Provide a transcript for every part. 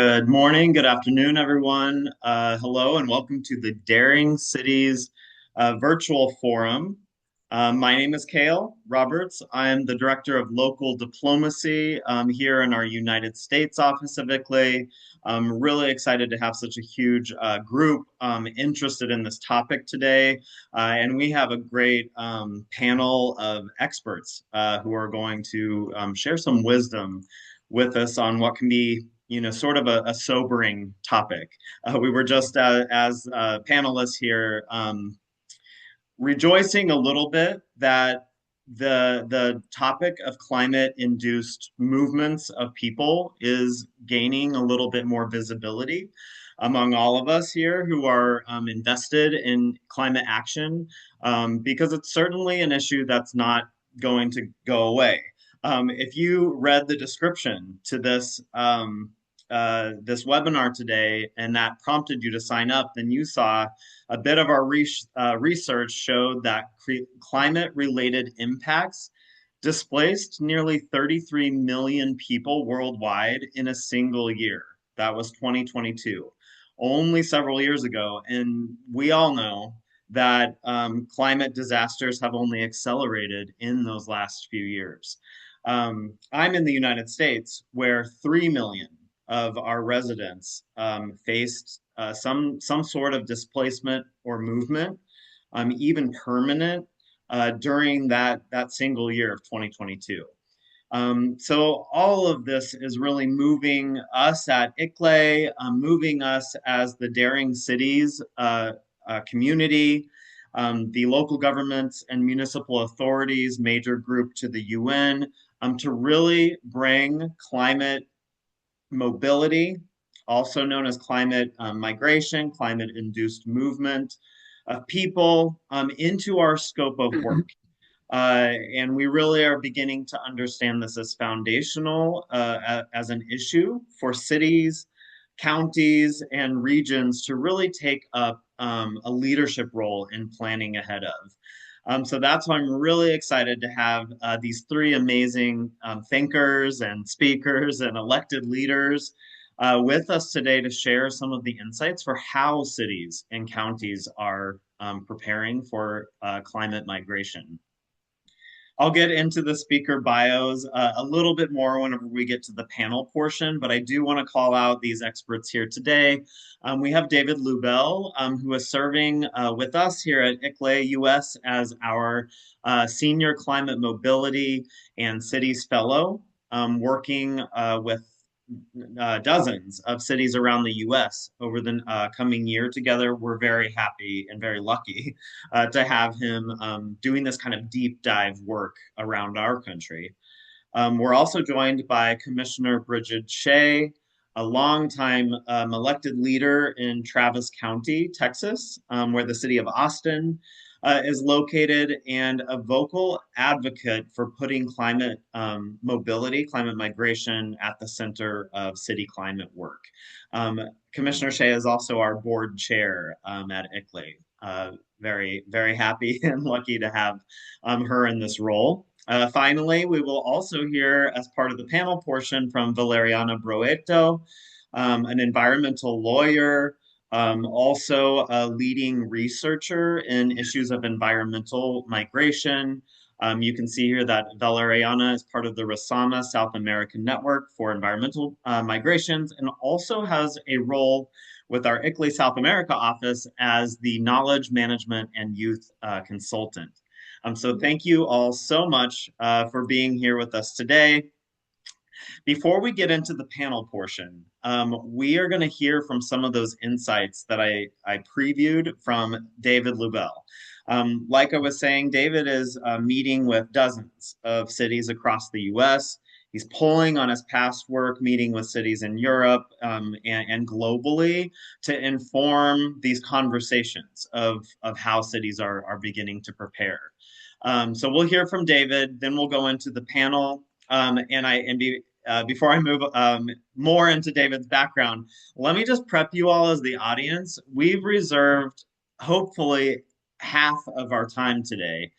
Good morning, good afternoon, everyone. Hello, and welcome to the Daring Cities virtual forum. My name is Cale Roberts. I'm the Director of Local Diplomacy here in our United States office of ICLEI. I'm really excited to have such a huge group interested in this topic today. And we have a great panel of experts who are going to share some wisdom with us on what can be sort of a sobering topic. We were just as panelists here rejoicing a little bit that the topic of climate-induced movements of people is gaining a little bit more visibility among all of us here who are invested in climate action, because it's certainly an issue that's not going to go away. If you read the description to this webinar today and that prompted you to sign up, then you saw a bit of our research showed that climate-related impacts displaced nearly 33 million people worldwide in a single year. That was 2022, only several years ago. And we all know that climate disasters have only accelerated in those last few years. I'm in the United States, where 3 million of our residents faced some sort of displacement or movement, even permanent, during that single year of 2022. So all of this is really moving us at ICLEI, moving us as the Daring Cities community, the local governments and municipal authorities, major group to the UN, to really bring climate mobility, also known as climate migration, climate-induced movement of people, into our scope of work. And we really are beginning to understand this as foundational, as an issue for cities, counties, and regions to really take up a leadership role in planning ahead of. So that's why I'm really excited to have these three amazing thinkers and speakers and elected leaders with us today to share some of the insights for how cities and counties are preparing for climate migration. I'll get into the speaker bios a little bit more whenever we get to the panel portion, but I do want to call out these experts here today. We have David Lubell, who is serving with us here at ICLEI US as our Senior Climate Mobility and Cities Fellow, working with dozens of cities around the US over the coming year together. We're very happy and very lucky to have him doing this kind of deep dive work around our country. We're also joined by Commissioner Bridget Shea, a longtime elected leader in Travis County, Texas, where the city of Austin is located, and a vocal advocate for putting climate mobility, climate migration at the center of city climate work. Commissioner Shea is also our board chair at ICLEI. Very, very happy and lucky to have her in this role. Finally, we will also hear, as part of the panel portion, from Valeriana Broeto, an environmental lawyer, also a leading researcher in issues of environmental migration. You can see here that Valeriana is part of the RASAMA South American Network for Environmental Migrations, and also has a role with our ICLEI South America office as the Knowledge Management and Youth Consultant. So thank you all so much for being here with us today. Before we get into the panel portion, we are going to hear from some of those insights that I previewed from David Lubell. Like I was saying, David is meeting with dozens of cities across the US. He's pulling on his past work, meeting with cities in Europe and globally to inform these conversations of how cities are beginning to prepare. So we'll hear from David, then we'll go into the panel. Before I move more into David's background, let me just prep you all as the audience. We've reserved, hopefully, half of our time today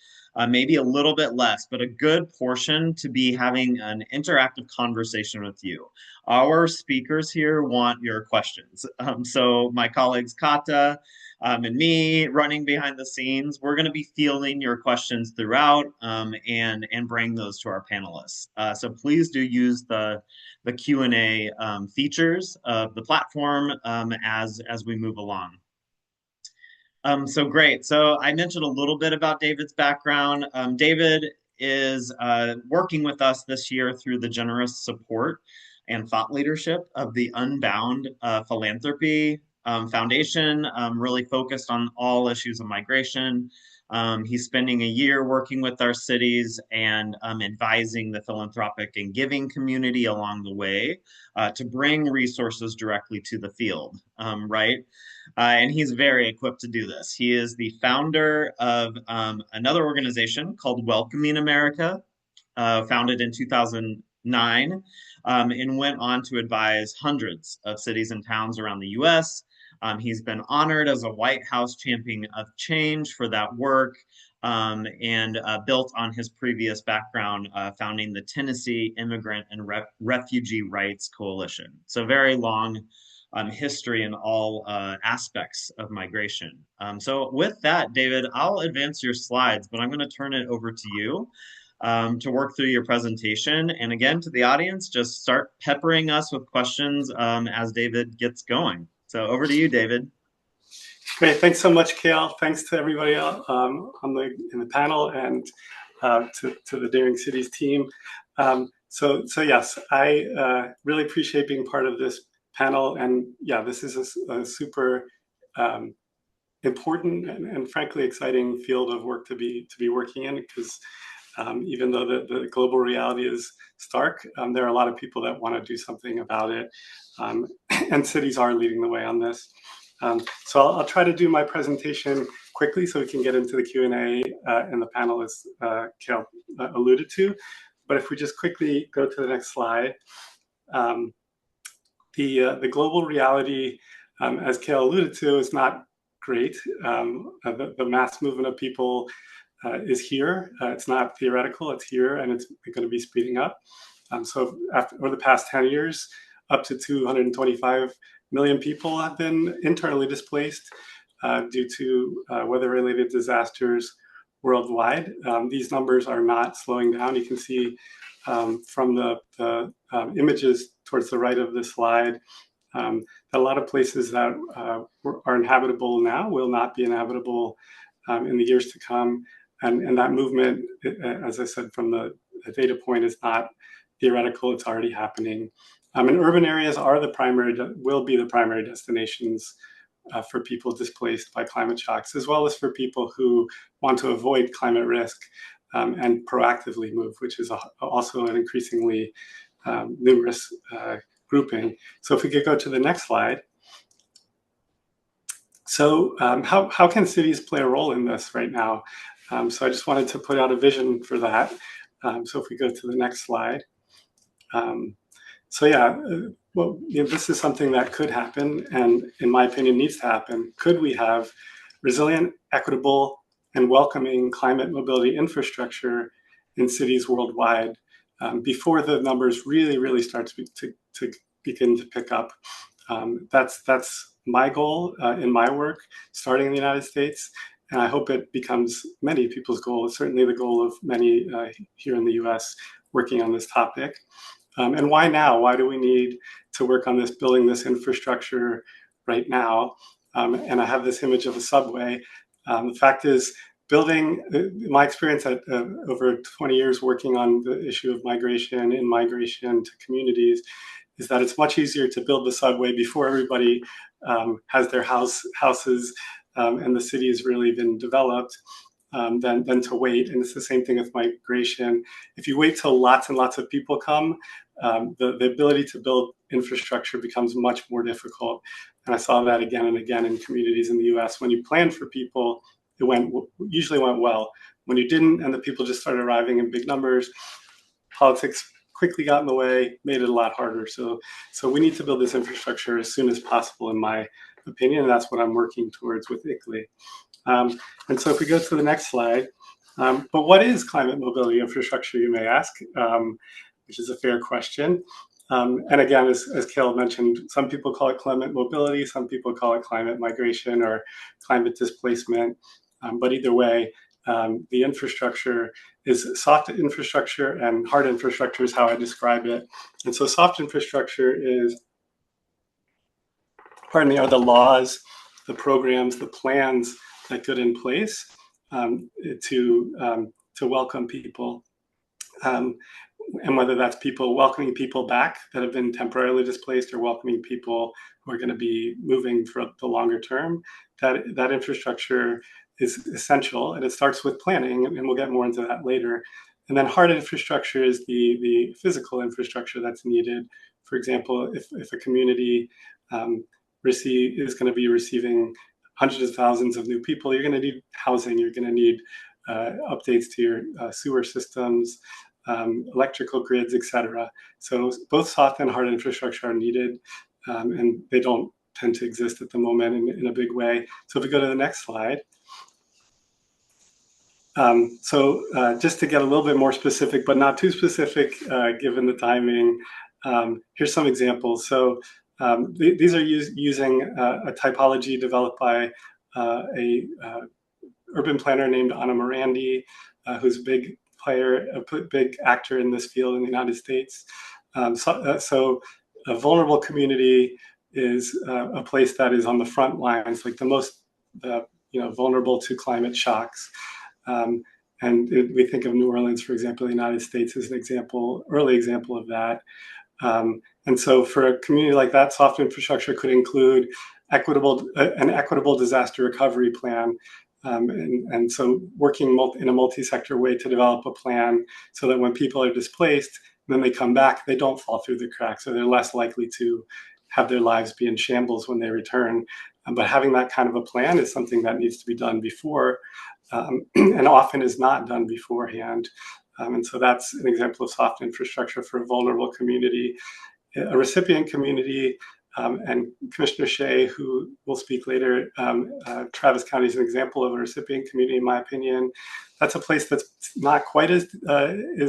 maybe a little bit less, but a good portion to be having an interactive conversation with you. Our speakers here want your questions. So my colleagues Kata and me running behind the scenes, we're going to be fielding your questions throughout and bring those to our panelists. So please do use the Q&A features of the platform as we move along. So great. So I mentioned a little bit about David's background. David is working with us this year through the generous support and thought leadership of the Unbound Philanthropy Foundation, really focused on all issues of migration. He's spending a year working with our cities and advising the philanthropic and giving community along the way to bring resources directly to the field, right? And he's very equipped to do this. He is the founder of another organization called Welcoming America, founded in 2009, and went on to advise hundreds of cities and towns around the US. He's been honored as a White House Champion of Change for that work, and built on his previous background founding the Tennessee Immigrant and Refugee Rights Coalition. So very long history in all aspects of migration. So with that, David, I'll advance your slides, but I'm going to turn it over to you to work through your presentation. And again, to the audience, just start peppering us with questions as David gets going. So over to you, David. Great, thanks so much, Kale. Thanks to everybody else in the panel and to the Daring Cities team. So yes, I really appreciate being part of this panel, and yeah, this is a super important and frankly exciting field of work to be working in, because even though the global reality is stark, there are a lot of people that want to do something about it, and cities are leading the way on this. So I'll try to do my presentation quickly so we can get into the Q&A and the panelists Kale alluded to. But if we just quickly go to the next slide, the global reality, as Kale alluded to, is not great. The mass movement of people is here. It's not theoretical, it's here, and it's going to be speeding up. So over the past 10 years, up to 225 million people have been internally displaced due to weather-related disasters worldwide. These numbers are not slowing down. You can see from the images towards the right of this slide that a lot of places that are inhabitable now will not be inhabitable in the years to come. And that movement, as I said, from the data point, is not theoretical, it's already happening. And urban areas will be the primary destinations for people displaced by climate shocks, as well as for people who want to avoid climate risk and proactively move, which is also an increasingly numerous grouping. So if we could go to the next slide. So how can cities play a role in this right now? So I just wanted to put out a vision for that. So if we go to the next slide. So yeah, well, this is something that could happen, and in my opinion needs to happen. Could we have resilient, equitable, and welcoming climate mobility infrastructure in cities worldwide before the numbers really start to begin to pick up? That's my goal in my work, starting in the United States, and I hope it becomes many people's goal. It's certainly the goal of many here in the US working on this topic. And why now? Why do we need to work on this, building this infrastructure right now? And I have this image of a subway. The fact is, my experience at over 20 years working on the issue of migration to communities, is that it's much easier to build the subway before everybody has their houses and the city has really been developed. Than to wait. And it's the same thing with migration. If you wait till lots and lots of people come, the ability to build infrastructure becomes much more difficult. And I saw that again and again in communities in the US. When you planned for people, it usually went well. When you didn't, and the people just started arriving in big numbers, politics quickly got in the way, made it a lot harder. So we need to build this infrastructure as soon as possible, in my opinion. And that's what I'm working towards with ICLEI. And so if we go to the next slide, But what is climate mobility infrastructure, you may ask, which is a fair question. And again, as Kale mentioned, some people call it climate mobility, some people call it climate migration or climate displacement. But either way, the infrastructure is soft infrastructure and hard infrastructure is how I describe it. And so soft infrastructure is, pardon me, are the laws, the programs, the plans that get in place um, to welcome people. Um, and whether that's people welcoming people back that have been temporarily displaced or welcoming people who are going to be moving for the longer term, that infrastructure is essential, and it starts with planning, and we'll get more into that later. And then hard infrastructure is the physical infrastructure that's needed. For example, if a community is going to be receiving hundreds of thousands of new people, you're going to need housing, you're going to need updates to your sewer systems, electrical grids, etc. So both soft and hard infrastructure are needed, and they don't tend to exist at the moment in a big way. So if we go to the next slide. Just to get a little bit more specific, but not too specific given the timing, here's some examples. So these are using a typology developed by a urban planner named Anna Morandi, who's a big player, a big actor in this field in the United States. So a vulnerable community is a place that is on the front lines, like the most vulnerable to climate shocks. We think of New Orleans, for example, the United States as an example, early example of that. And so for a community like that, soft infrastructure could include an equitable disaster recovery plan. And so working in a multi-sector way to develop a plan so that when people are displaced, then they come back, they don't fall through the cracks, or they're less likely to have their lives be in shambles when they return. But having that kind of a plan is something that needs to be done before, and often is not done beforehand. And so that's an example of soft infrastructure for a vulnerable community. A recipient community, and Commissioner Shea, who will speak later, Travis County is an example of a recipient community, in my opinion. That's a place that's not quite as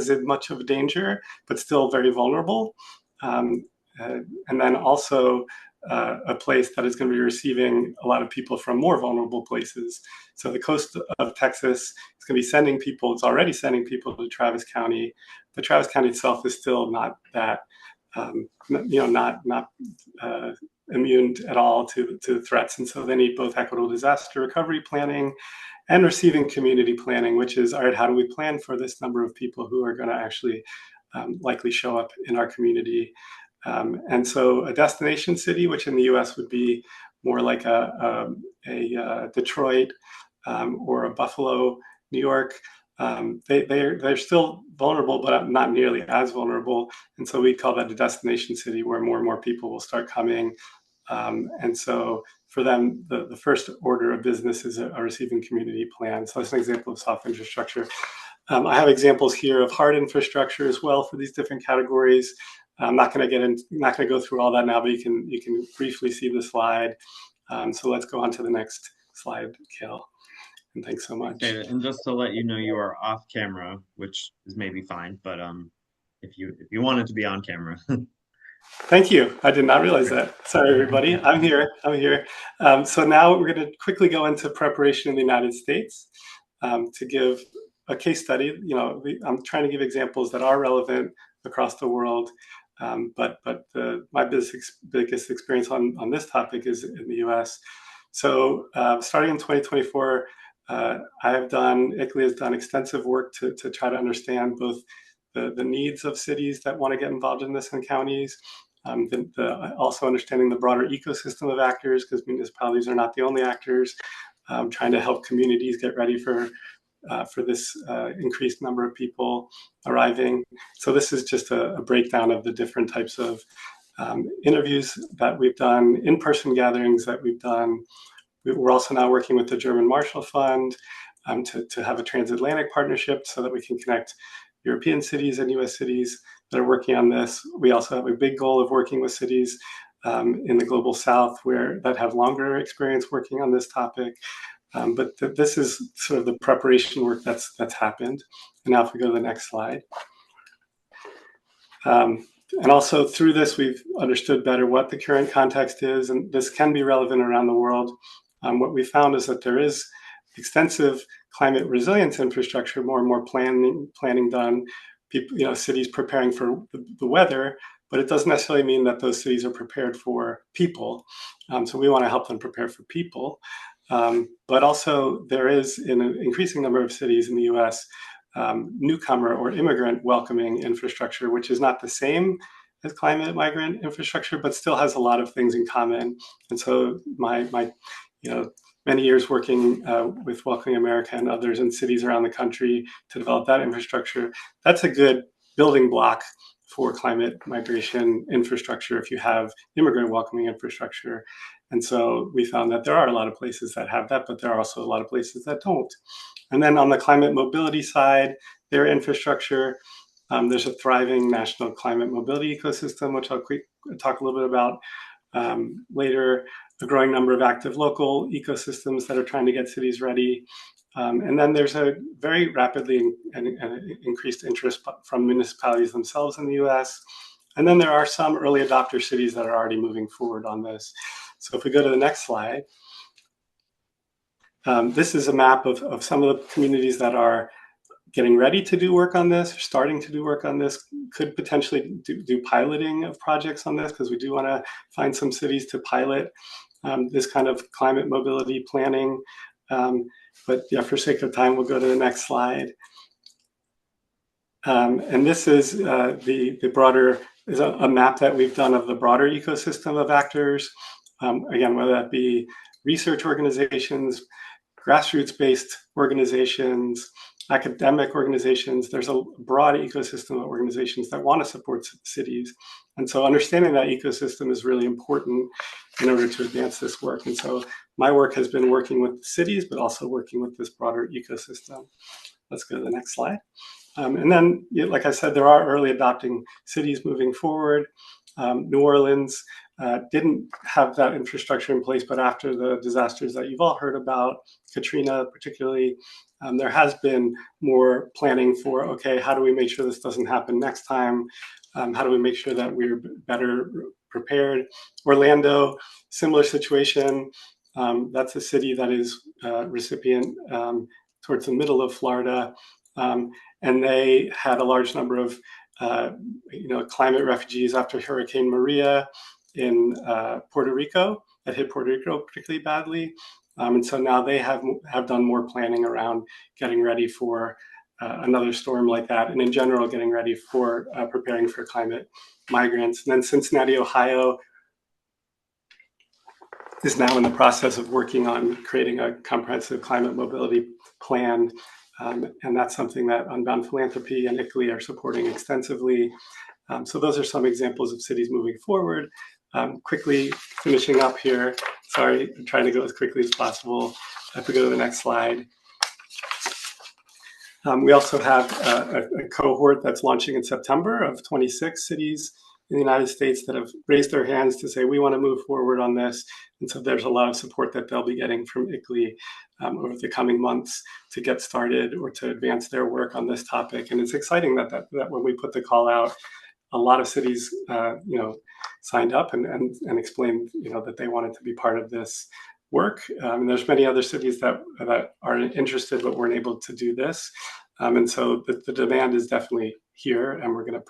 in much of a danger, but still very vulnerable. And then also a place that is going to be receiving a lot of people from more vulnerable places. So the coast of Texas is going to be sending people, it's already sending people to Travis County, but Travis County itself is still not that not immune at all to threats. And so they need both equitable disaster recovery planning and receiving community planning, which is, all right, how do we plan for this number of people who are going to actually likely show up in our community? And so a destination city, which in the US would be more like a Detroit or a Buffalo, New York, they're still vulnerable, but not nearly as vulnerable. And so we call that a destination city, where more and more people will start coming. And so for them, the first order of business is a receiving community plan. So that's an example of soft infrastructure. I have examples here of hard infrastructure as well for these different categories. I'm not going to go through all that now, but you can briefly see the slide. So let's go on to the next slide, Kel. And thanks so much. Okay, and just to let you know, you are off camera, which is maybe fine, but if you wanted to be on camera. Thank you. I did not realize that. Sorry, everybody. I'm here. So now we're going to quickly go into preparation in the United States to give a case study. I'm trying to give examples that are relevant across the world, but my biggest experience on this topic is in the U.S. So starting in 2024, ICLEI has done extensive work to try to understand both the needs of cities that want to get involved in this and counties, also understanding the broader ecosystem of actors, because municipalities are not the only actors, trying to help communities get ready for this increased number of people arriving. So this is just a breakdown of the different types of interviews that we've done, in-person gatherings that we've done. We're also now working with the German Marshall Fund to have a transatlantic partnership so that we can connect European cities and US cities that are working on this. We also have a big goal of working with cities in the global south that have longer experience working on this topic. But this is sort of the preparation work that's happened. And now if we go to the next slide. And also through this, we've understood better what the current context is, and this can be relevant around the world. What we found is that there is extensive climate resilience infrastructure, more and more planning done, people, cities preparing for the weather, but it doesn't necessarily mean that those cities are prepared for people. So we want to help them prepare for people. But also there is, in an increasing number of cities in the US, newcomer or immigrant welcoming infrastructure, which is not the same as climate migrant infrastructure, but still has a lot of things in common. And so my many years working with Welcoming America and others in cities around the country to develop that infrastructure, that's a good building block for climate migration infrastructure if you have immigrant welcoming infrastructure. And so we found that there are a lot of places that have that, but there are also a lot of places that don't. And then on the climate mobility side, their infrastructure, there's a thriving national climate mobility ecosystem, which I'll talk a little bit about later, a growing number of active local ecosystems that are trying to get cities ready. And then there's a very rapidly increased interest from municipalities themselves in the US. And then there are some early adopter cities that are already moving forward on this. So if we go to the next slide, this is a map of some of the communities that are getting ready to do work on this, starting to do work on this, could potentially do piloting of projects on this, because we do want to find some cities to pilot this kind of climate mobility planning. But yeah, for sake of time, we'll go to the next slide. And this is the broader, is a map that we've done of the broader ecosystem of actors. Again, whether that be research organizations, grassroots-based organizations, academic organizations. There's a broad ecosystem of organizations that want to support cities. And so understanding that ecosystem is really important in order to advance this work. And so my work has been working with cities, but also working with this broader ecosystem. Let's go to the next slide. And then, like I said, there are early adopting cities moving forward. New Orleans didn't have that infrastructure in place, but after the disasters that you've all heard about, Katrina particularly, there has been more planning for, okay, how do we make sure this doesn't happen next time? How do we make sure that we're better prepared? Orlando, similar situation. That's a city that is recipient towards the middle of Florida. And they had a large number of climate refugees after Hurricane Maria in Puerto Rico, that hit Puerto Rico particularly badly. And so now they have done more planning around getting ready for another storm like that, and in general, getting ready for preparing for climate migrants. And then Cincinnati, Ohio is now in the process of working on creating a comprehensive climate mobility plan. And that's something that Unbound Philanthropy and ICLEI are supporting extensively. So those are some examples of cities moving forward. Quickly finishing up here, sorry, I'm trying to go as quickly as possible. If we go to the next slide. We also have a cohort that's launching in September of 26 cities in the United States that have raised their hands to say, we want to move forward on this. And so there's a lot of support that they'll be getting from ICLEI over the coming months to get started or to advance their work on this topic. And it's exciting that when we put the call out, a lot of cities, signed up and explained, that they wanted to be part of this work. And there's many other cities that are interested but weren't able to do this. And so the demand is definitely here, and we're going to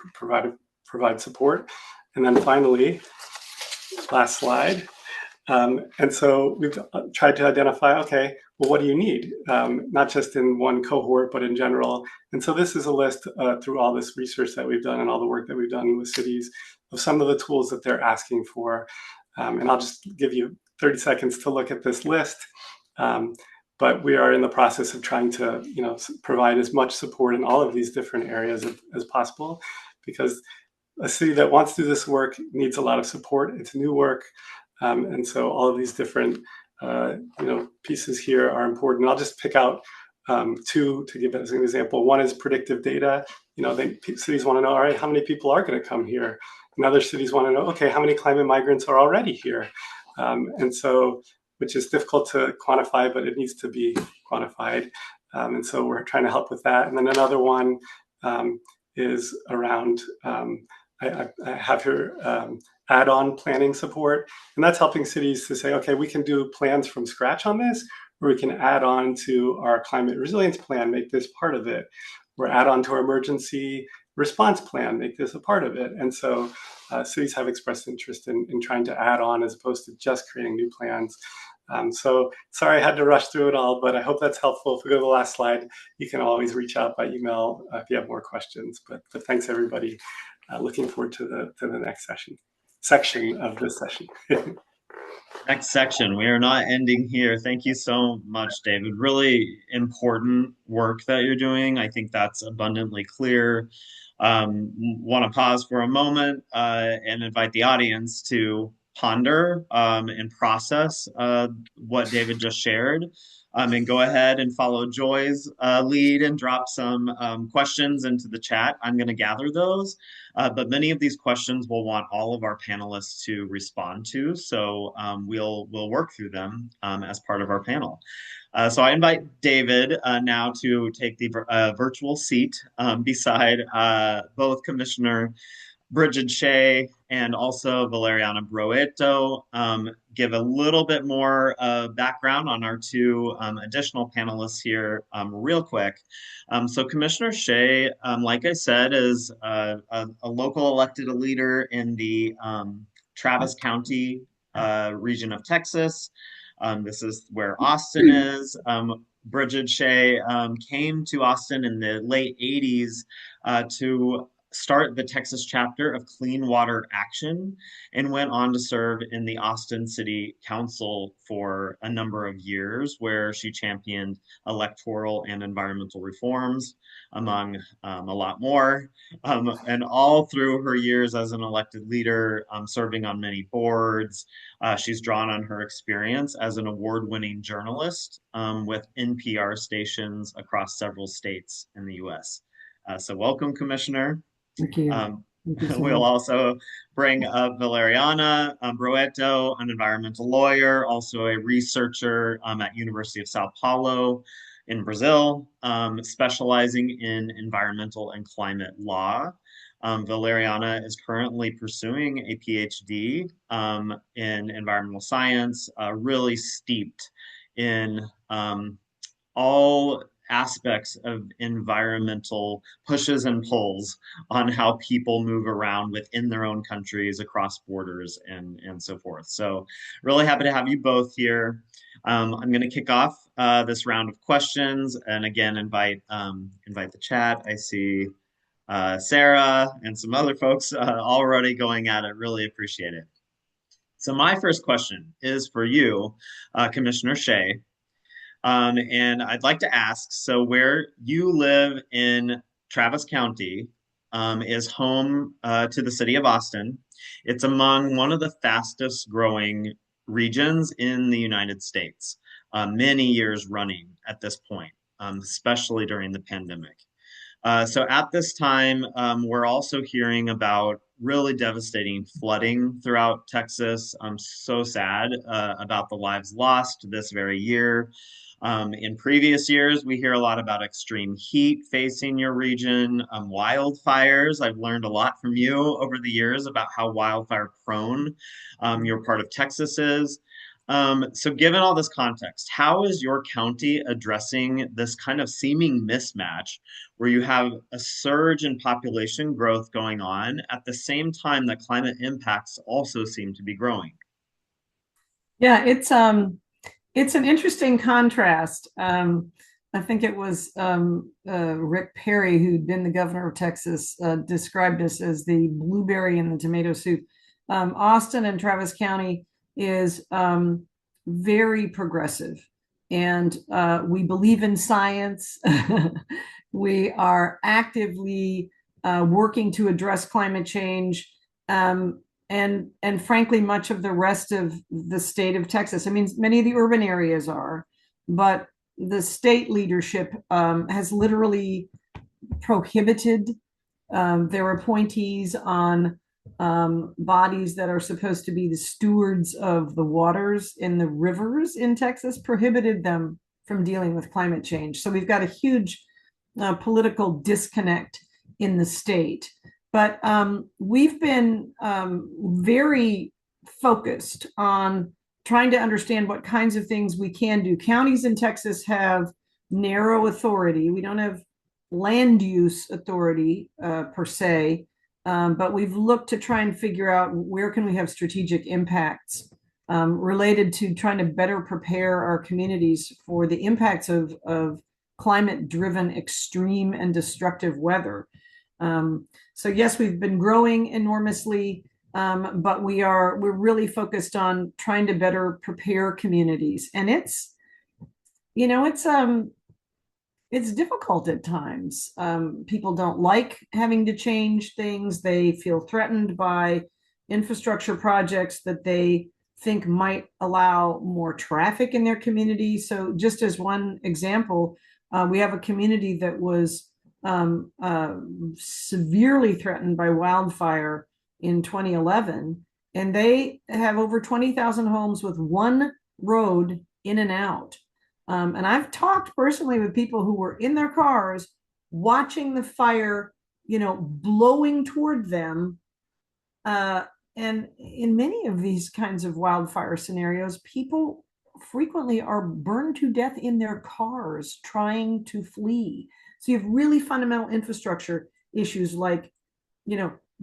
provide support. And then finally, last slide. And so we've tried to identify, okay, well, what do you need? Not just in one cohort, but in general. And so this is a list through all this research that we've done and all the work that we've done with cities of some of the tools that they're asking for. And I'll just give you 30 seconds to look at this list. But we are in the process of trying to, provide as much support in all of these different areas as possible, because a city that wants to do this work needs a lot of support. It's new work. And so all of these different, pieces here are important. I'll just pick out two to give as an example. One is predictive data. Cities want to know, all right, how many people are going to come here? And other cities want to know, okay, how many climate migrants are already here? And so which is difficult to quantify, but it needs to be quantified. And so we're trying to help with that. And then another one is around, I have here add-on planning support, and that's helping cities to say, okay, we can do plans from scratch on this, or we can add on to our climate resilience plan, make this part of it, or add on to our emergency response plan, make this a part of it. And so cities have expressed interest in trying to add on as opposed to just creating new plans. So sorry I had to rush through it all, but I hope that's helpful. If we go to the last slide, you can always reach out by email if you have more questions. But thanks everybody. Looking forward to the next section of this session. Next section. We are not ending here. Thank you so much, David. Really important work that you're doing. I think that's abundantly clear. Want to pause for a moment and invite the audience to ponder and process what David just shared. And go ahead and follow Joy's lead and drop some questions into the chat. I'm going to gather those, but many of these questions we'll want all of our panelists to respond to. So we'll work through them as part of our panel. So I invite David now to take the virtual seat beside both Commissioner Bridget Shea and also Valeriana Broeto, give a little bit more background on our two additional panelists here real quick. So Commissioner Shea, like I said, is a local elected leader in the Travis County region of Texas. This is where Austin is. Bridget Shea came to Austin in the late 80s to start the Texas chapter of Clean Water Action and went on to serve in the Austin City Council for a number of years, where she championed electoral and environmental reforms, among a lot more. And all through her years as an elected leader, serving on many boards, she's drawn on her experience as an award-winning journalist with NPR stations across several states in the U.S. So welcome, Commissioner. Thank you. Thank you so We'll much. also bring up Valeriana Broeto, an environmental lawyer, also a researcher at University of Sao Paulo in Brazil, specializing in environmental and climate law. Valeriana is currently pursuing a PhD in environmental science, really steeped in all aspects of environmental pushes and pulls on how people move around within their own countries, across borders, and so forth. So really happy to have you both here. I'm going to kick off this round of questions, and again, invite the chat. I see Sarah and some other folks already going at it. Really appreciate it. So my first question is for you, Commissioner Shea. And I'd like to ask, so where you live in Travis County is home to the city of Austin. It's among one of the fastest growing regions in the United States, many years running at this point, especially during the pandemic. So at this time, we're also hearing about really devastating flooding throughout Texas. I'm so sad about the lives lost this very year. In previous years, we hear a lot about extreme heat facing your region, wildfires. I've learned a lot from you over the years about how wildfire prone your part of Texas is. So given all this context, how is your county addressing this kind of seeming mismatch where you have a surge in population growth going on at the same time that climate impacts also seem to be growing? Yeah, it's an interesting contrast. I think it was Rick Perry, who'd been the governor of Texas, described us as the blueberry in the tomato soup. Austin and Travis County is very progressive, and we believe in science. We are actively working to address climate change. And frankly, much of the rest of the state of Texas. I mean, many of the urban areas are, but the state leadership has literally prohibited their appointees on bodies that are supposed to be the stewards of the waters in the rivers in Texas prohibited them from dealing with climate change. So we've got a huge political disconnect in the state. But we've been very focused on trying to understand what kinds of things we can do. Counties in Texas have narrow authority. We don't have land use authority per se, but we've looked to try and figure out where can we have strategic impacts related to trying to better prepare our communities for the impacts of climate-driven extreme and destructive weather. So yes, we've been growing enormously, but we're really focused on trying to better prepare communities, and you know it's difficult at times. People don't like having to change things. They feel threatened by infrastructure projects that they think might allow more traffic in their community. So, just as one example, we have a community that was severely threatened by wildfire in 2011, and they have over 20,000 homes with one road in and out. And I've talked personally with people who were in their cars watching the fire, blowing toward them. And in many of these kinds of wildfire scenarios, people frequently are burned to death in their cars trying to flee. So you have really fundamental infrastructure issues like,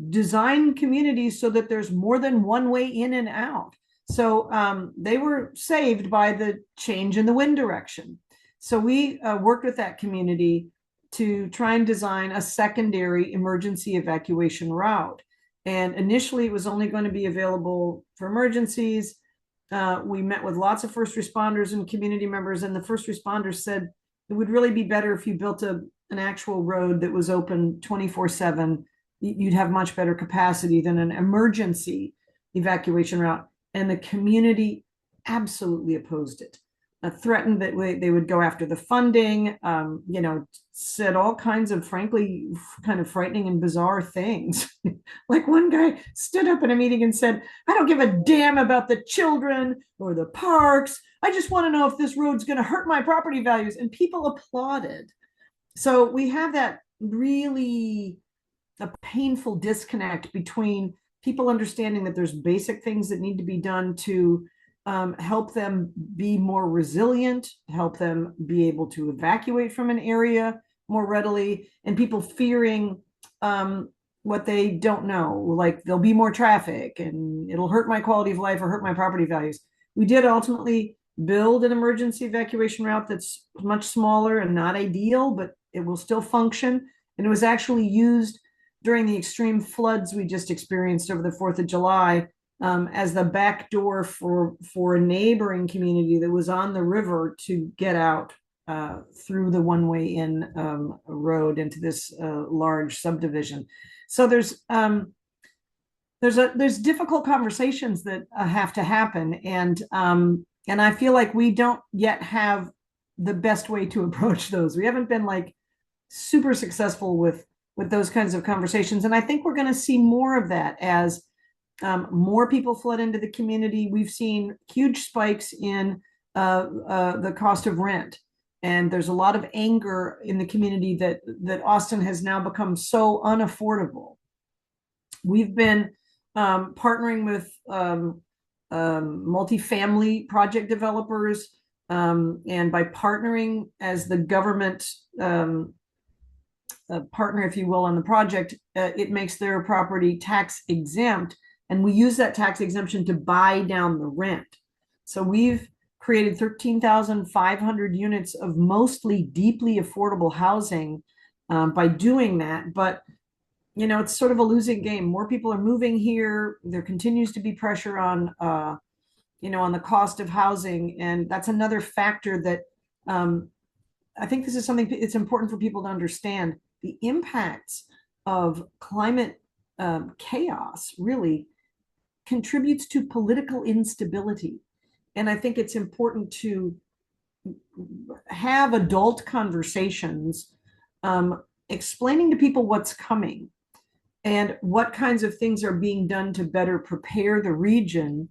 design communities so that there's more than one way in and out. So they were saved by the change in the wind direction. So we worked with that community to try and design a secondary emergency evacuation route. And initially, it was only going to be available for emergencies. We met with lots of first responders and community members, and the first responders said it would really be better if you built an actual road that was open 24/7. You'd have much better capacity than an emergency evacuation route. And the community absolutely opposed it, threatened that they would go after the funding, said all kinds of, frankly, kind of frightening and bizarre things. Like one guy stood up in a meeting and said, I don't give a damn about the children or the parks. I just want to know if this road's going to hurt my property values. And people applauded. So we have that really a painful disconnect between people understanding that there's basic things that need to be done to help them be more resilient, help them be able to evacuate from an area more readily, and people fearing what they don't know, like there'll be more traffic and it'll hurt my quality of life or hurt my property values. We did ultimately build an emergency evacuation route that's much smaller and not ideal, but it will still function. And it was actually used during the extreme floods we just experienced over the 4th of July as the back door for a neighboring community that was on the river to get out through the one-way in road into this large subdivision. So there's difficult conversations that have to happen, and I feel like we don't yet have the best way to approach those. We haven't been like super successful with those kinds of conversations. And I think we're going to see more of that as more people flood into the community. We've seen huge spikes in the cost of rent. And there's a lot of anger in the community that Austin has now become so unaffordable. We've been partnering with multifamily project developers. And by partnering as the government partner, if you will, on the project, it makes their property tax exempt. And we use that tax exemption to buy down the rent. So we've created 13,500 units of mostly deeply affordable housing by doing that. But, it's sort of a losing game. More people are moving here. There continues to be pressure on, on the cost of housing. And that's another factor that I think this is something it's important for people to understand. The impacts of climate chaos really contributes to political instability. And I think it's important to have adult conversations explaining to people what's coming. and what kinds of things are being done to better prepare the region,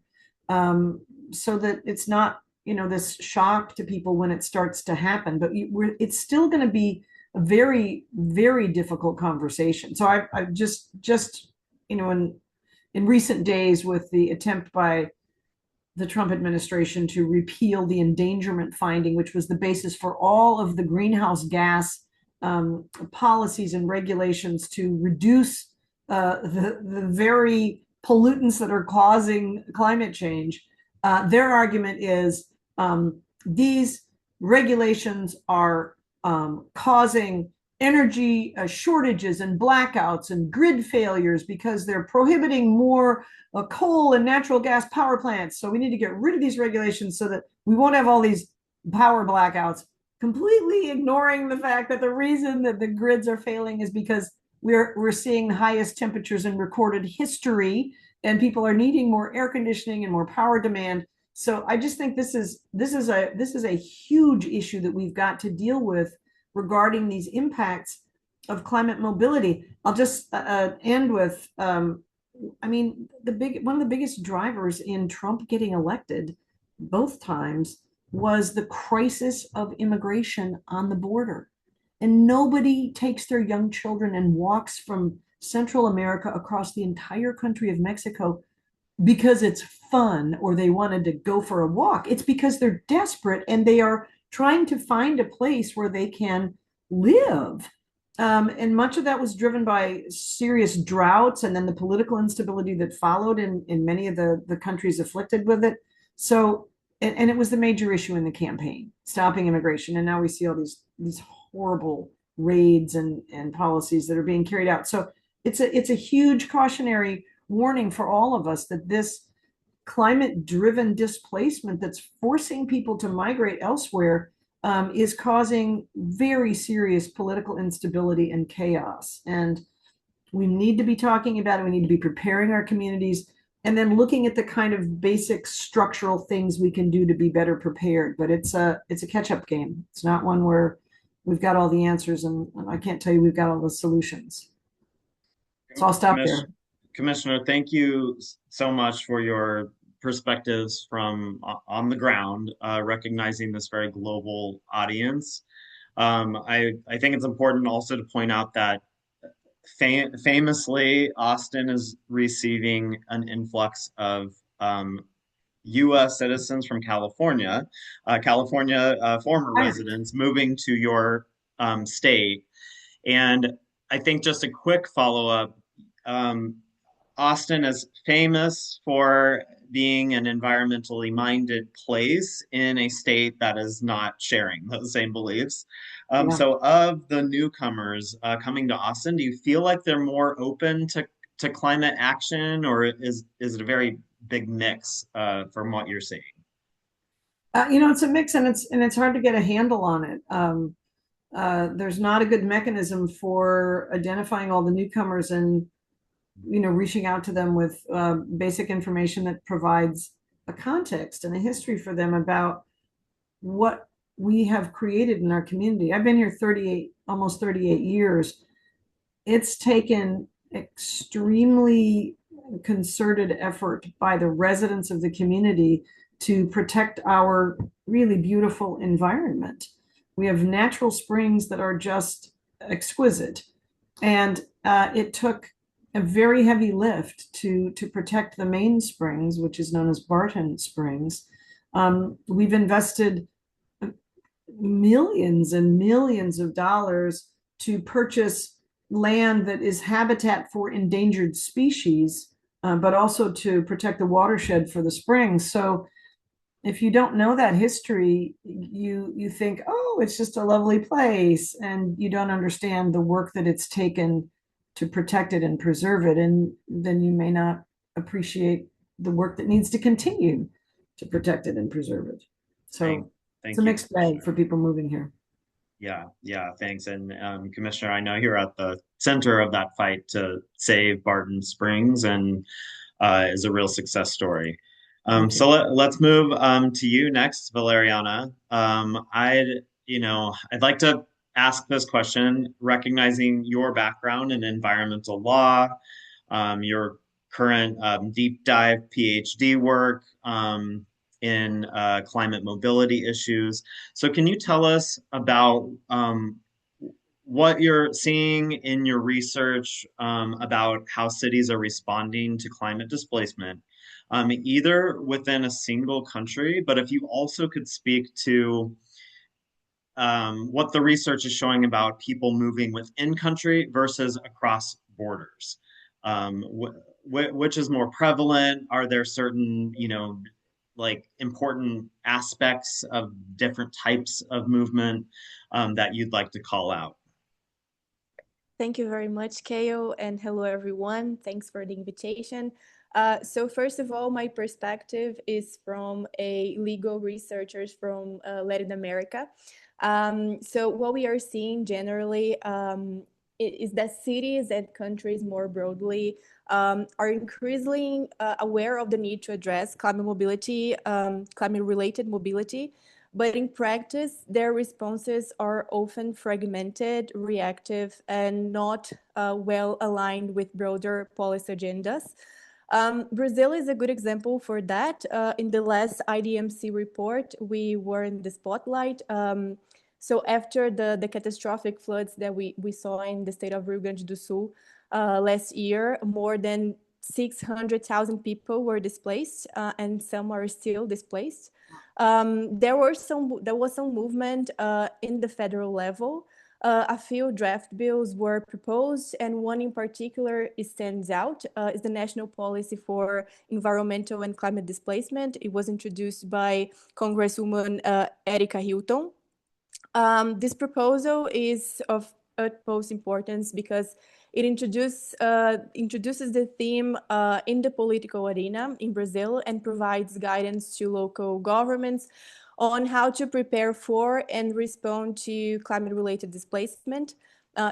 so that it's not, this shock to people when it starts to happen. But it's still going to be a very, very difficult conversation. So I've just in recent days, with the attempt by the Trump administration to repeal the endangerment finding, which was the basis for all of the greenhouse gas policies and regulations to reduce the very pollutants that are causing climate change. Their argument is these regulations are causing energy shortages and blackouts and grid failures because they're prohibiting more coal and natural gas power plants. So we need to get rid of these regulations so that we won't have all these power blackouts, completely ignoring the fact that the reason that the grids are failing is because we're seeing the highest temperatures in recorded history, and people are needing more air conditioning and more power demand. So I just think this is a huge issue that we've got to deal with regarding these impacts of climate mobility. I'll just end with, I mean, one of the biggest drivers in Trump getting elected both times was the crisis of immigration on the border. And nobody takes their young children and walks from Central America across the entire country of Mexico because it's fun or they wanted to go for a walk. It's because they're desperate and they are trying to find a place where they can live. And much of that was driven by serious droughts and then the political instability that followed in many of the countries afflicted with it. So, and it was the major issue in the campaign, stopping immigration. And now we see all these horrible raids and policies that are being carried out. So it's a huge cautionary warning for all of us that this climate driven displacement that's forcing people to migrate elsewhere is causing very serious political instability and chaos. And we need to be talking about it. We need to be preparing our communities and then looking at the kind of basic structural things we can do to be better prepared. But it's a catch-up game. It's not one where we've got all the answers, and I can't tell you we've got all the solutions. So I'll stop there. Commissioner, thank you so much for your perspectives from on the ground, recognizing this very global audience. I think it's important also to point out that famously, Austin is receiving an influx of U.S. citizens from California, former residents moving to your state. And I think just a quick follow-up, Austin is famous for being an environmentally minded place in a state that is not sharing those same beliefs. Yeah. So, of the newcomers coming to Austin, do you feel like they're more open to climate action, or is it a very big mix from what you're seeing? It's a mix, and it's hard to get a handle on it. There's not a good mechanism for identifying all the newcomers and reaching out to them with basic information that provides a context and a history for them about what we have created in our community. I've been here almost 38 years. It's taken extremely concerted effort by the residents of the community to protect our really beautiful environment. We have natural springs that are just exquisite. And it took a very heavy lift to protect the main springs, which is known as Barton Springs. We've invested millions and millions of dollars to purchase land that is habitat for endangered species, but also to protect the watershed for the springs. So if you don't know that history, you think, oh, it's just a lovely place, and you don't understand the work that it's taken to protect it and preserve it, and then you may not appreciate the work that needs to continue to protect it and preserve it. So it's a mixed bag for people moving here. Yeah, thanks. And Commissioner, I know you're at the center of that fight to save Barton Springs, and is a real success story. So let's move to you next, Valeriana. I'd like to ask this question, recognizing your background in environmental law, your current deep dive PhD work in climate mobility issues. So, can you tell us about what you're seeing in your research about how cities are responding to climate displacement, either within a single country, but if you also could speak to what the research is showing about people moving within country versus across borders. Which is more prevalent? Are there certain, like important aspects of different types of movement that you'd like to call out? Thank you very much, Kale, and hello, everyone. Thanks for the invitation. So first of all, my perspective is from a legal researcher from Latin America. So what we are seeing generally is that cities and countries more broadly are increasingly aware of the need to address climate mobility, climate-related mobility. But in practice, their responses are often fragmented, reactive, and not well aligned with broader policy agendas. Brazil is a good example for that. In the last IDMC report, we were in the spotlight. So after the catastrophic floods that we saw in the state of Rio Grande do Sul last year, more than 600,000 people were displaced, and some are still displaced. There was some movement in the federal level. A few draft bills were proposed, and one in particular stands out is the National Policy for Environmental and Climate Displacement. It was introduced by Congresswoman Erika Hilton. This proposal is of utmost importance because it introduces the theme in the political arena in Brazil and provides guidance to local governments on how to prepare for and respond to climate-related displacement,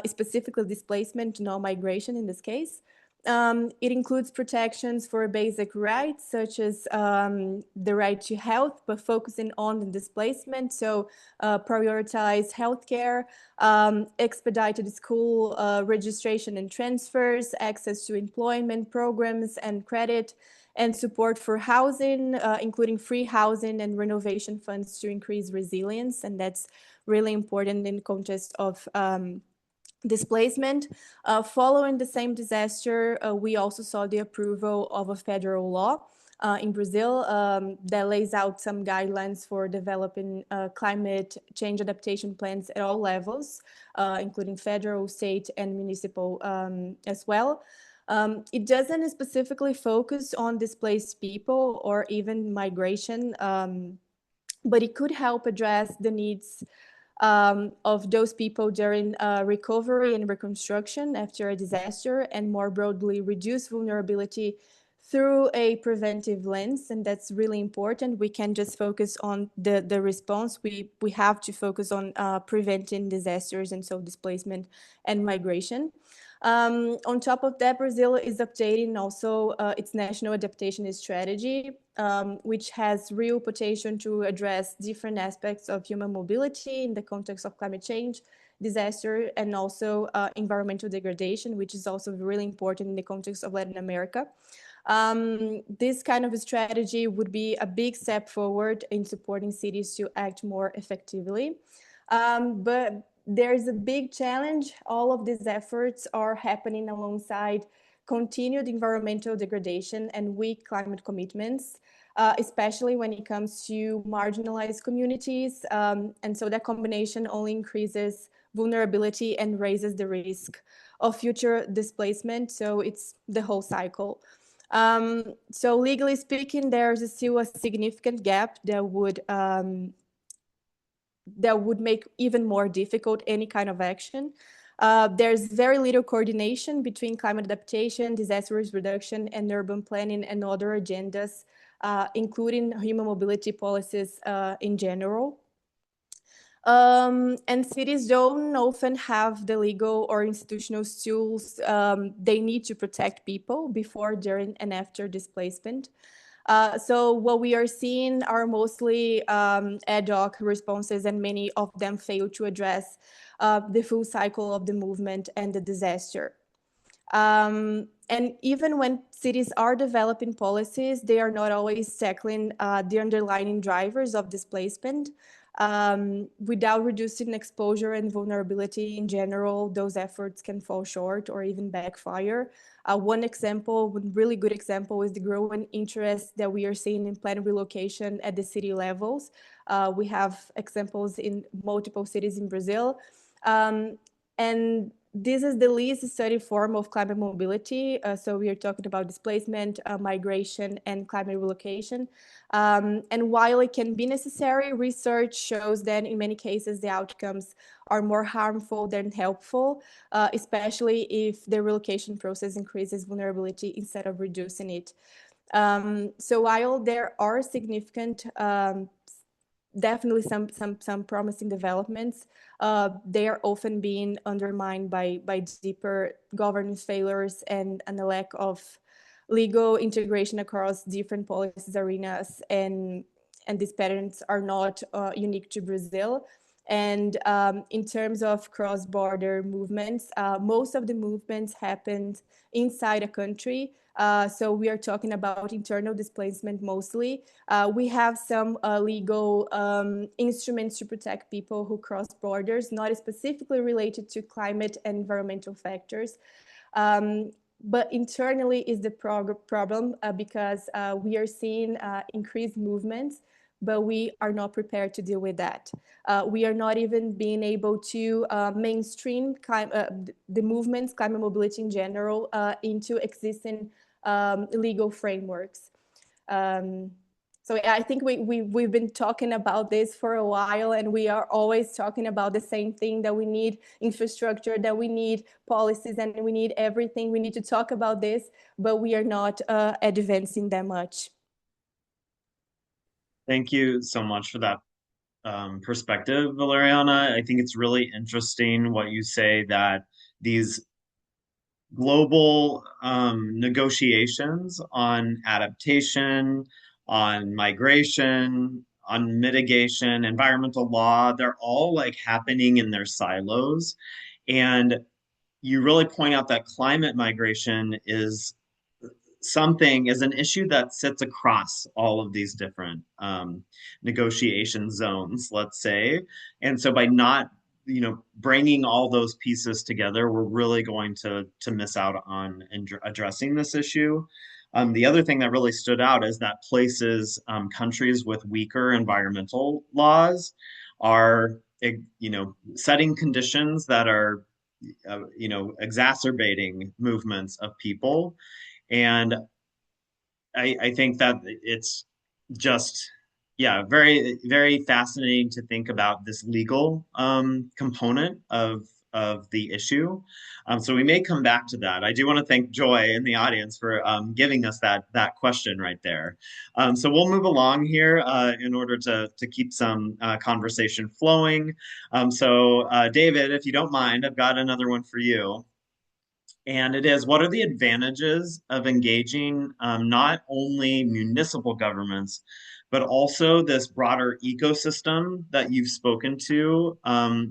specifically displacement, not migration in this case. It includes protections for basic rights, such as the right to health, but focusing on the displacement. So prioritize healthcare, expedited school registration and transfers, access to employment programs and credit, and support for housing, including free housing and renovation funds to increase resilience. And that's really important in the context of displacement. Following the same disaster, we also saw the approval of a federal law in Brazil that lays out some guidelines for developing climate change adaptation plans at all levels, including federal, state, and municipal as well. It doesn't specifically focus on displaced people or even migration, but it could help address the needs of those people during recovery and reconstruction after a disaster, and more broadly reduce vulnerability through a preventive lens. And that's really important. We can't just focus on the response. We have to focus on preventing disasters, and so displacement and migration. On top of that, Brazil is updating also its national adaptation strategy, which has real potential to address different aspects of human mobility in the context of climate change, disaster, and also environmental degradation, which is also really important in the context of Latin America. This kind of a strategy would be a big step forward in supporting cities to act more effectively. But there's a big challenge. All of these efforts are happening alongside continued environmental degradation and weak climate commitments, especially when it comes to marginalized communities. And so that combination only increases vulnerability and raises the risk of future displacement. So it's the whole cycle. So legally speaking, there's still a significant gap that would make even more difficult any kind of action. There's very little coordination between climate adaptation, disaster risk reduction, and urban planning and other agendas, including human mobility policies in general. And cities don't often have the legal or institutional tools they need to protect people before, during, and after displacement. So what we are seeing are mostly ad hoc responses, and many of them fail to address the full cycle of the movement and the disaster. And even when cities are developing policies, they are not always tackling the underlying drivers of displacement. Without reducing exposure and vulnerability in general, those efforts can fall short or even backfire. One really good example is the growing interest that we are seeing in planned relocation at the city levels. We have examples in multiple cities in Brazil. And this is the least studied form of climate mobility. So we are talking about displacement, migration, and climate relocation. And while it can be necessary, research shows that in many cases, the outcomes are more harmful than helpful, especially if the relocation process increases vulnerability instead of reducing it. So while there are significant definitely some promising developments, they are often being undermined by deeper governance failures and a lack of legal integration across different policies arenas, and these patterns are not unique to Brazil. And in terms of cross-border movements, most of the movements happened inside a country. So we are talking about internal displacement mostly. We have some legal instruments to protect people who cross borders, not specifically related to climate and environmental factors. But internally is the problem because we are seeing increased movements, but we are not prepared to deal with that. We are not even being able to mainstream the movements, climate mobility in general, into existing legal frameworks. So I think we've been talking about this for a while, and we are always talking about the same thing, that we need infrastructure, that we need policies, and we need everything. We need to talk about this, but we are not advancing that much. Thank you so much for that perspective, Valeriana. I think it's really interesting what you say, that these global negotiations on adaptation, on migration, on mitigation, environmental law, they're all like happening in their silos. And you really point out that climate migration is an issue that sits across all of these different negotiation zones, let's say. And so by not, bringing all those pieces together, we're really going to miss out on addressing this issue. The other thing that really stood out is that countries with weaker environmental laws are, setting conditions that are, exacerbating movements of people. And I think that it's just, yeah, very, very fascinating to think about this legal component of the issue. So we may come back to that. I do want to thank Joy in the audience for giving us that question right there. So we'll move along here in order to keep some conversation flowing. So David, if you don't mind, I've got another one for you. And it is, what are the advantages of engaging not only municipal governments, but also this broader ecosystem that you've spoken to,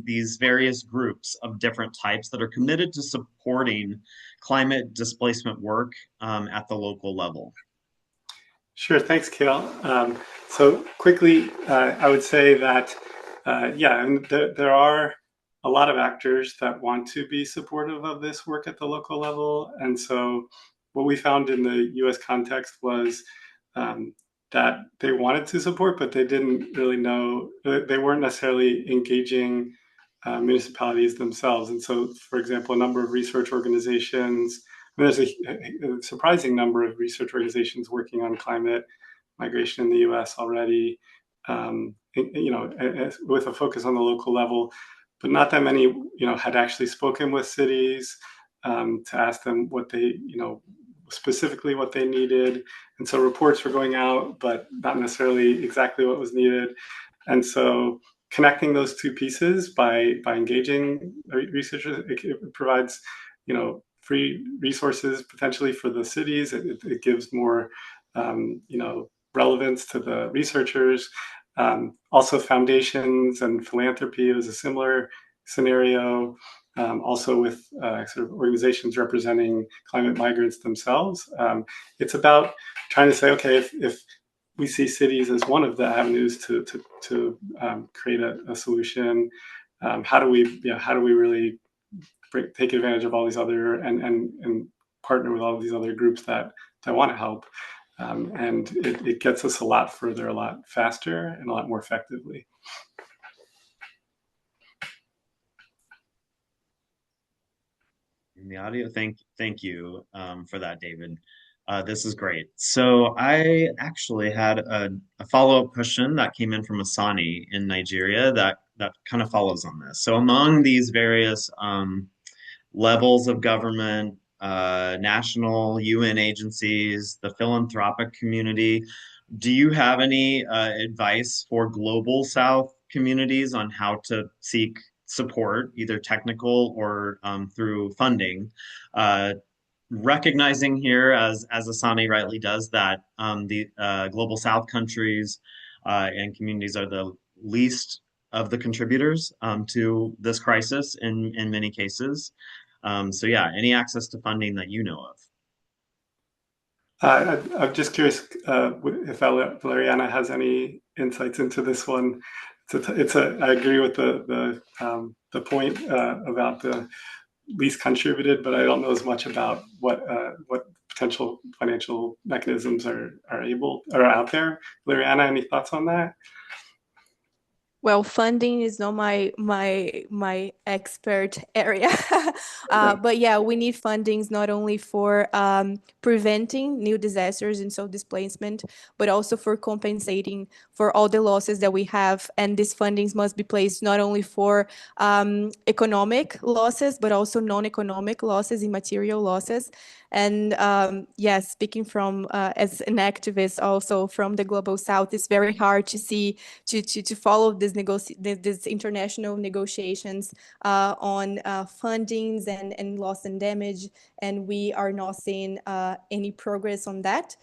these various groups of different types that are committed to supporting climate displacement work at the local level? Sure, thanks, Kale. So quickly, I would say that, yeah, and there are a lot of actors that want to be supportive of this work at the local level. And so what we found in the US context was that they wanted to support, but they didn't really know, they weren't necessarily engaging municipalities themselves. And so, for example, a number of research organizations, there's a surprising number of research organizations working on climate migration in the US already, with a focus on the local level, but not that many, had actually spoken with cities to ask them what they, specifically what they needed. And so reports were going out, but not necessarily exactly what was needed. And so connecting those two pieces by engaging researchers, it provides, free resources potentially for the cities. It gives more relevance to the researchers. Also foundations and philanthropy is a similar scenario. Also with sort of organizations representing climate migrants themselves. It's about trying to say, okay, if we see cities as one of the avenues to create a solution, how do we really take advantage of all these other and partner with all these other groups that want to help, and it gets us a lot further, a lot faster, and a lot more effectively. In the audio, thank you for that, David. This is great. So I actually had a follow-up question that came in from Asani in Nigeria that kind of follows on this. So among these various levels of government, national UN agencies, the philanthropic community, do you have any advice for global South communities on how to seek support, either technical or through funding? Recognizing here, as Asani rightly does, that the global South countries and communities are the least of the contributors to this crisis in many cases. So yeah, any access to funding that you know of? I'm just curious if Valeriana has any insights into this one. I agree with the point about the least contributed, but I don't know as much about what potential financial mechanisms are out there. Valeriana, any thoughts on that? Well, funding is not my expert area. But yeah, we need fundings not only for preventing new disasters and soil displacement, but also for compensating for all the losses that we have. And these fundings must be placed not only for economic losses, but also non-economic losses, immaterial losses. And yes, speaking from as an activist also from the Global South, it's very hard to see to follow these international negotiations on fundings and loss and damage, and we are not seeing any progress on that.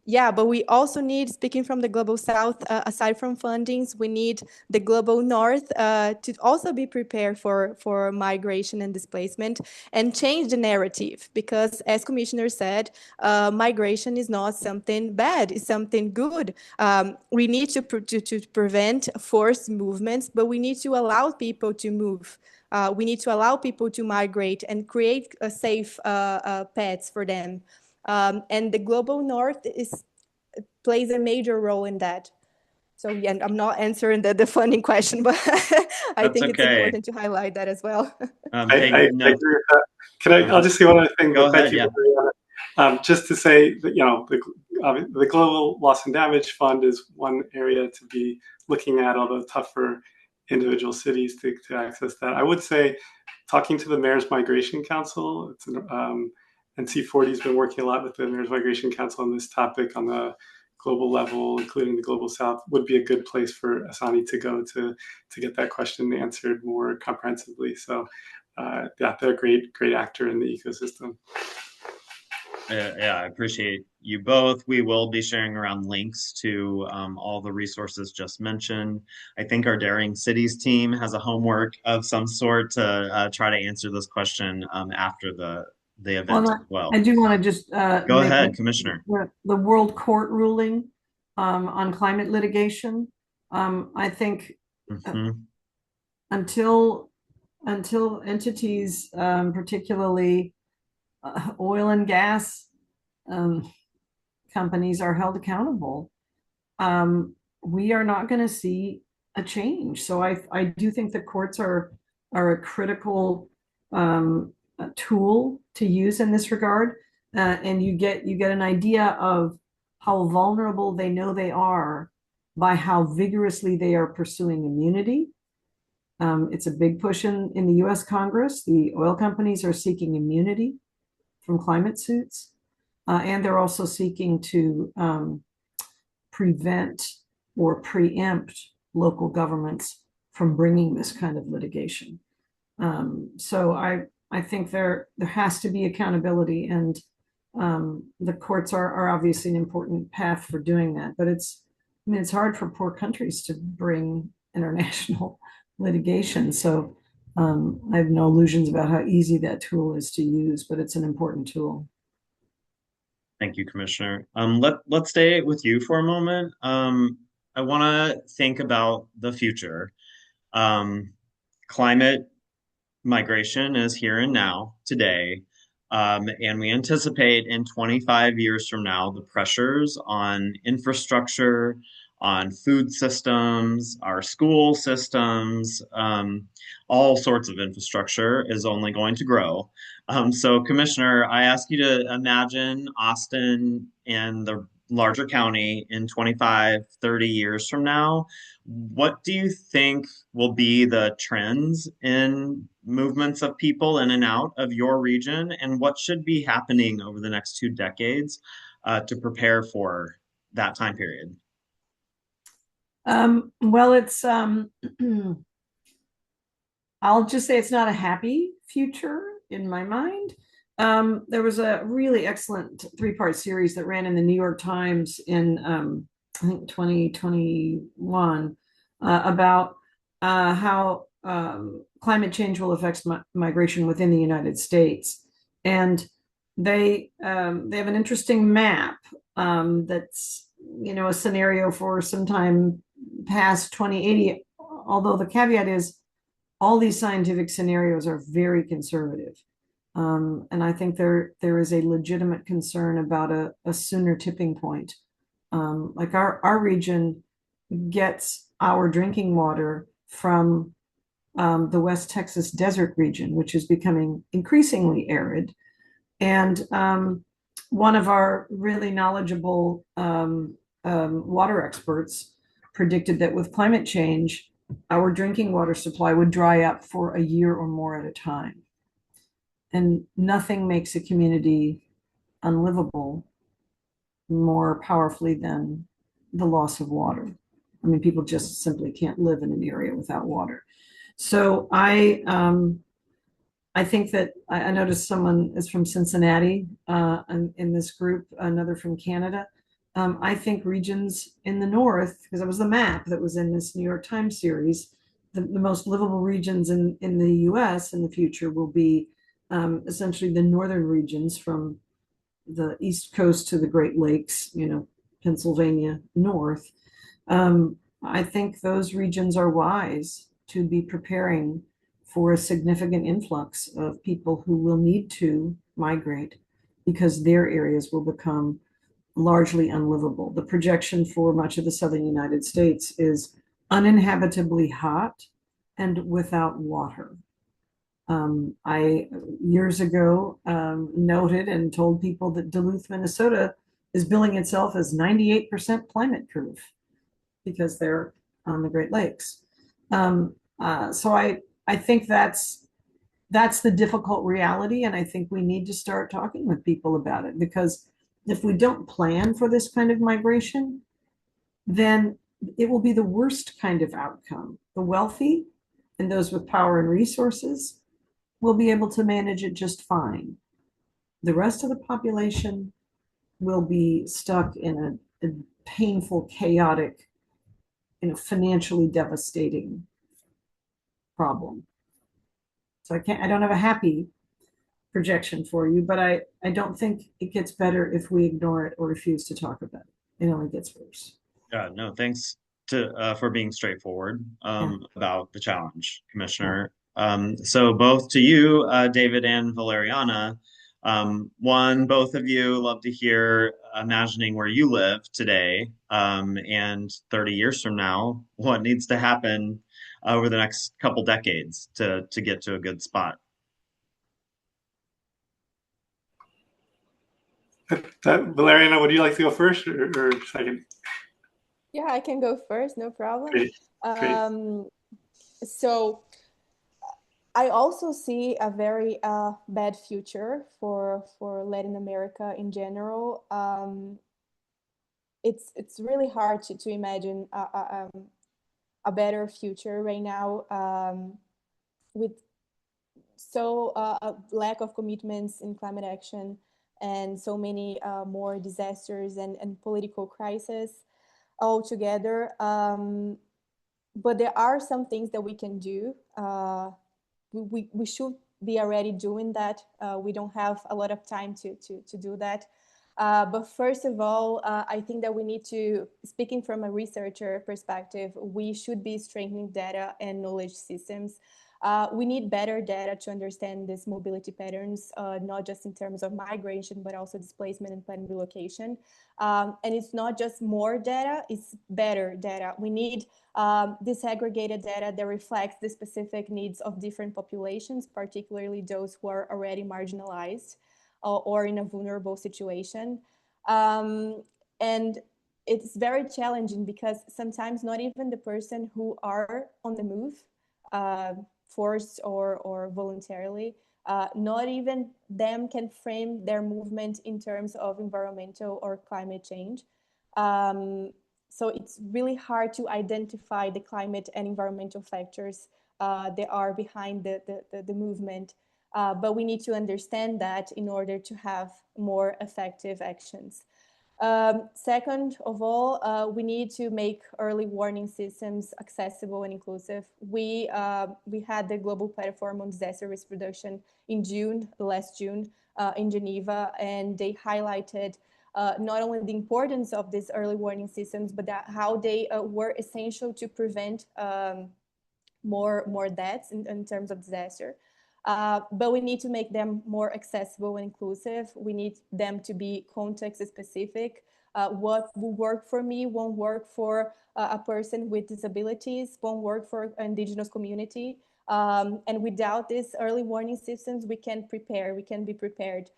Yeah, but we also need, speaking from the Global South, aside from fundings, we need the Global North to also be prepared for migration and displacement and change the narrative. Because as Commissioner said, migration is not something bad, it's something good. We need to prevent forced movements, but we need to allow people to move. We need to allow people to migrate and create safe paths for them. And the Global North plays a major role in that. So yeah, I'm not answering the funding question, but I That's think it's okay. important to highlight that as well. I agree with that. I'll just say one other thing. Go ahead, thank you, just to say that the Global Loss and Damage Fund is one area to be looking at, although tough for individual cities to access that. I would say, talking to the Mayor's Migration Council, and C40 has been working a lot with the Mayor's Migration Council on this topic on the global level, including the Global South, would be a good place for Asani to go to get that question answered more comprehensively. So yeah, they're a great actor in the ecosystem. Yeah, I appreciate you both. We will be sharing around links to all the resources just mentioned. I think our Daring Cities team has a homework of some sort to try to answer this question after the event as well. I do want to just go ahead, Commissioner. The World Court ruling on climate litigation. I think until entities, particularly oil and gas companies, are held accountable, we are not going to see a change. So I do think the courts are a critical tool to use in this regard, and you get an idea of how vulnerable they know they are by how vigorously they are pursuing immunity. It's a big push in the US Congress. The oil companies are seeking immunity from climate suits, and they're also seeking to prevent or preempt local governments from bringing this kind of litigation. So I think there has to be accountability, and The courts are obviously an important path for doing that, but I mean, it's hard for poor countries to bring international litigation. So I have no illusions about how easy that tool is to use, but it's an important tool. Thank you, Commissioner. Let's stay with you for a moment. I want to think about the future. Um, Climate migration is here and now today. And we anticipate in 25 years from now, the pressures on infrastructure, on food systems, our school systems, all sorts of infrastructure is only going to grow. So, Commissioner, I ask you to imagine Austin and the larger county in 25, 30 years from now. What do you think will be the trends in movements of people in and out of your region, and what should be happening over the next 2 decades to prepare for that time period? Well, it's I'll just say it's not a happy future in my mind. There was a really excellent three-part series that ran in the New York Times in I think 2021 about how climate change will affect migration within the United States, and they have an interesting map that's a scenario for sometime past 2080. Although the caveat is all these scientific scenarios are very conservative. And I think there is a legitimate concern about a sooner tipping point. Like our region gets our drinking water from the West Texas desert region, which is becoming increasingly arid. And one of our really knowledgeable water experts predicted that with climate change, our drinking water supply would dry up for a year or more at a time. And nothing makes a community unlivable more powerfully than the loss of water. I mean, people just simply can't live in an area without water. So I think that I noticed someone is from Cincinnati in this group, another from Canada. I think regions in the north, because it was the map that was in this New York Times series, the most livable regions in the US in the future will be essentially the northern regions from the East Coast to the Great Lakes, Pennsylvania north. I think those regions are wise to be preparing for a significant influx of people who will need to migrate because their areas will become largely unlivable. The projection for much of the southern United States is uninhabitably hot and without water. I years ago noted and told people that Duluth, Minnesota is billing itself as 98% climate proof because they're on the Great Lakes. So I think that's the difficult reality, and I think we need to start talking with people about it, because if we don't plan for this kind of migration, then it will be the worst kind of outcome. The wealthy and those with power and resources will be able to manage it just fine. The rest of the population will be stuck in a painful, chaotic, financially devastating problem. So I don't have a happy projection for you, but I don't think it gets better if we ignore it or refuse to talk about it. It only gets worse. Yeah, no, thanks for being straightforward Yeah. about the challenge, Commissioner. So both to you, David and Valeriana, both of you love to hear imagining where you live today, and 30 years from now, what needs to happen over the next couple decades to get to a good spot. Valeriana, would you like to go first or second? Yeah, I can go first, no problem. Great. Great. So I also see a very bad future for Latin America in general. It's really hard to imagine a better future right now, with so a lack of commitments in climate action, and so many more disasters and political crises all together. But there are some things that we can do. We should be already doing that. We don't have a lot of time to do that. But first of all, I think that we need to, speaking from a researcher perspective, we should be strengthening data and knowledge systems. We need better data to understand these mobility patterns, not just in terms of migration, but also displacement and planned relocation. And it's not just more data, it's better data. We need disaggregated data that reflects the specific needs of different populations, particularly those who are already marginalized or in a vulnerable situation. And it's very challenging because sometimes not even the person who are on the move, forced or voluntarily, not even them can frame their movement in terms of environmental or climate change. So it's really hard to identify the climate and environmental factors that are behind the movement. But we need to understand that in order to have more effective actions. Second of all, we need to make early warning systems accessible and inclusive. We had the Global Platform on Disaster Risk Reduction in last June, in Geneva, and they highlighted not only the importance of these early warning systems, but how they were essential to prevent more deaths in terms of disaster. But we need to make them more accessible and inclusive. We need them to be context specific. What will work for me won't work for a person with disabilities, won't work for an indigenous community. And without these early warning systems, we can be prepared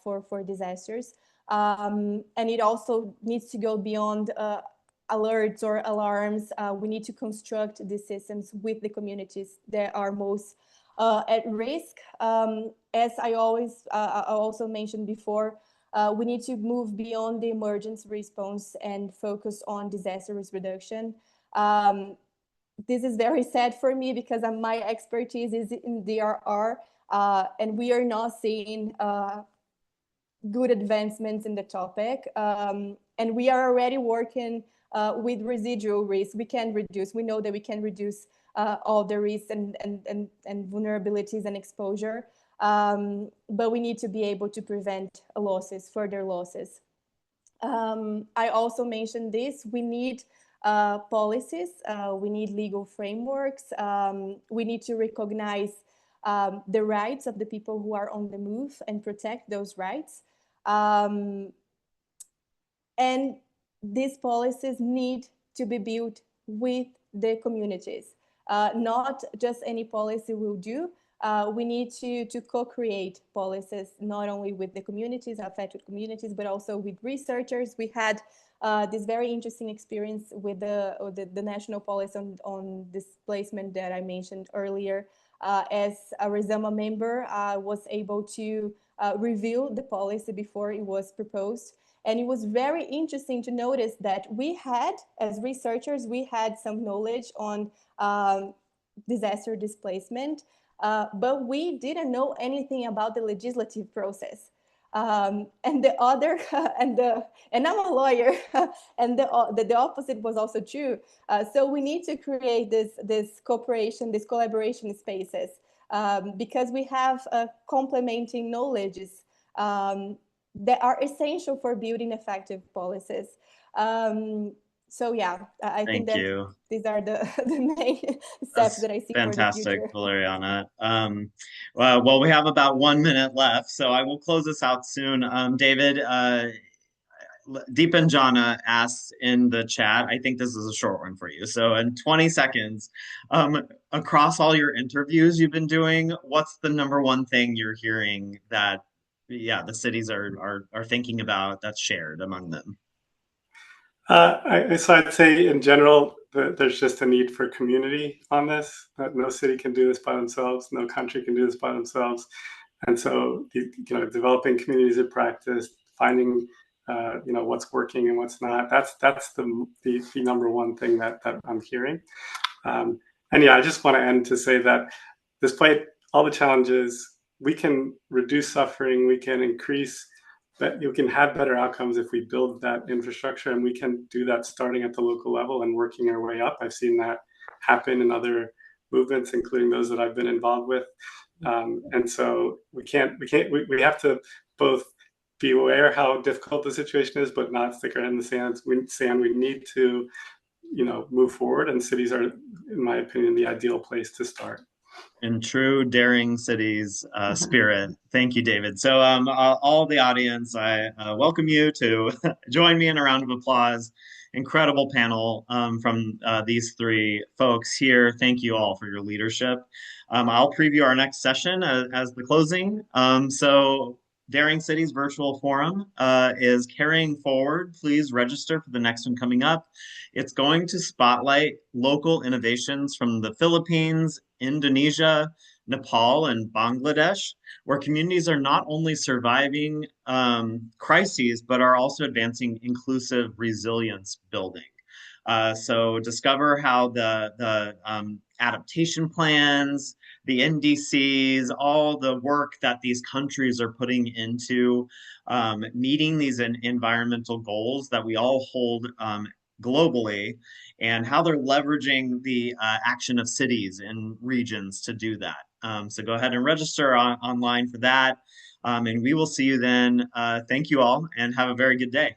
for disasters. And it also needs to go beyond alerts or alarms. We need to construct these systems with the communities that are most at risk. As I also mentioned before, we need to move beyond the emergency response and focus on disaster risk reduction. This is very sad for me because my expertise is in DRR, and we are not seeing good advancements in the topic. And we are already working with residual risk. We know that we can reduce all the risks and vulnerabilities and exposure. But we need to be able to prevent further losses. I also mentioned this, we need policies, we need legal frameworks, we need to recognize the rights of the people who are on the move and protect those rights. And these policies need to be built with the communities. Not just any policy will do. We need to co-create policies, not only with the communities, affected communities, but also with researchers. We had this very interesting experience with the national policy on displacement that I mentioned earlier. As a RESAMA member, I was able to review the policy before it was proposed. And it was very interesting to notice that we had, as researchers, we had some knowledge on disaster displacement, but we didn't know anything about the legislative process. And the other, and I'm a lawyer, and the opposite was also true. So we need to create this cooperation, this collaboration spaces, because we have complementing knowledges that are essential for building effective policies. So yeah, I think that these are the main steps that I see for the future. Fantastic, Valeriana. Well, we have about 1 minute left, so I will close this out soon. David, Deepanjana asks in the chat, I think this is a short one for you. So in 20 seconds, across all your interviews you've been doing, what's the #1 thing you're hearing that the cities are thinking about that's shared among them? So I'd say in general, there's just a need for community on this. That no city can do this by themselves. No country can do this by themselves. And so, developing communities of practice, finding, what's working and what's not. That's the #1 thing that I'm hearing. And I just want to end to say that despite all the challenges, we can reduce suffering, we can increase that you can have better outcomes if we build that infrastructure, and we can do that starting at the local level and working our way up. I've seen that happen in other movements, including those that I've been involved with. And so we have to both be aware how difficult the situation is, but not stick our head in the sand. We need to, move forward, and cities are, in my opinion, the ideal place to start. In true daring cities spirit. Thank you, David. So all the audience, I welcome you to join me in a round of applause. Incredible panel from these three folks here. Thank you all for your leadership. I'll preview our next session as the closing. So Daring Cities Virtual Forum is carrying forward. Please register for the next one coming up. It's going to spotlight local innovations from the Philippines, Indonesia, Nepal, and Bangladesh, where communities are not only surviving crises, but are also advancing inclusive resilience building. So discover how the adaptation plans, the NDCs, all the work that these countries are putting into meeting these environmental goals that we all hold globally, and how they're leveraging the action of cities and regions to do that. So go ahead and register online for that. And we will see you then. Thank you all, and have a very good day.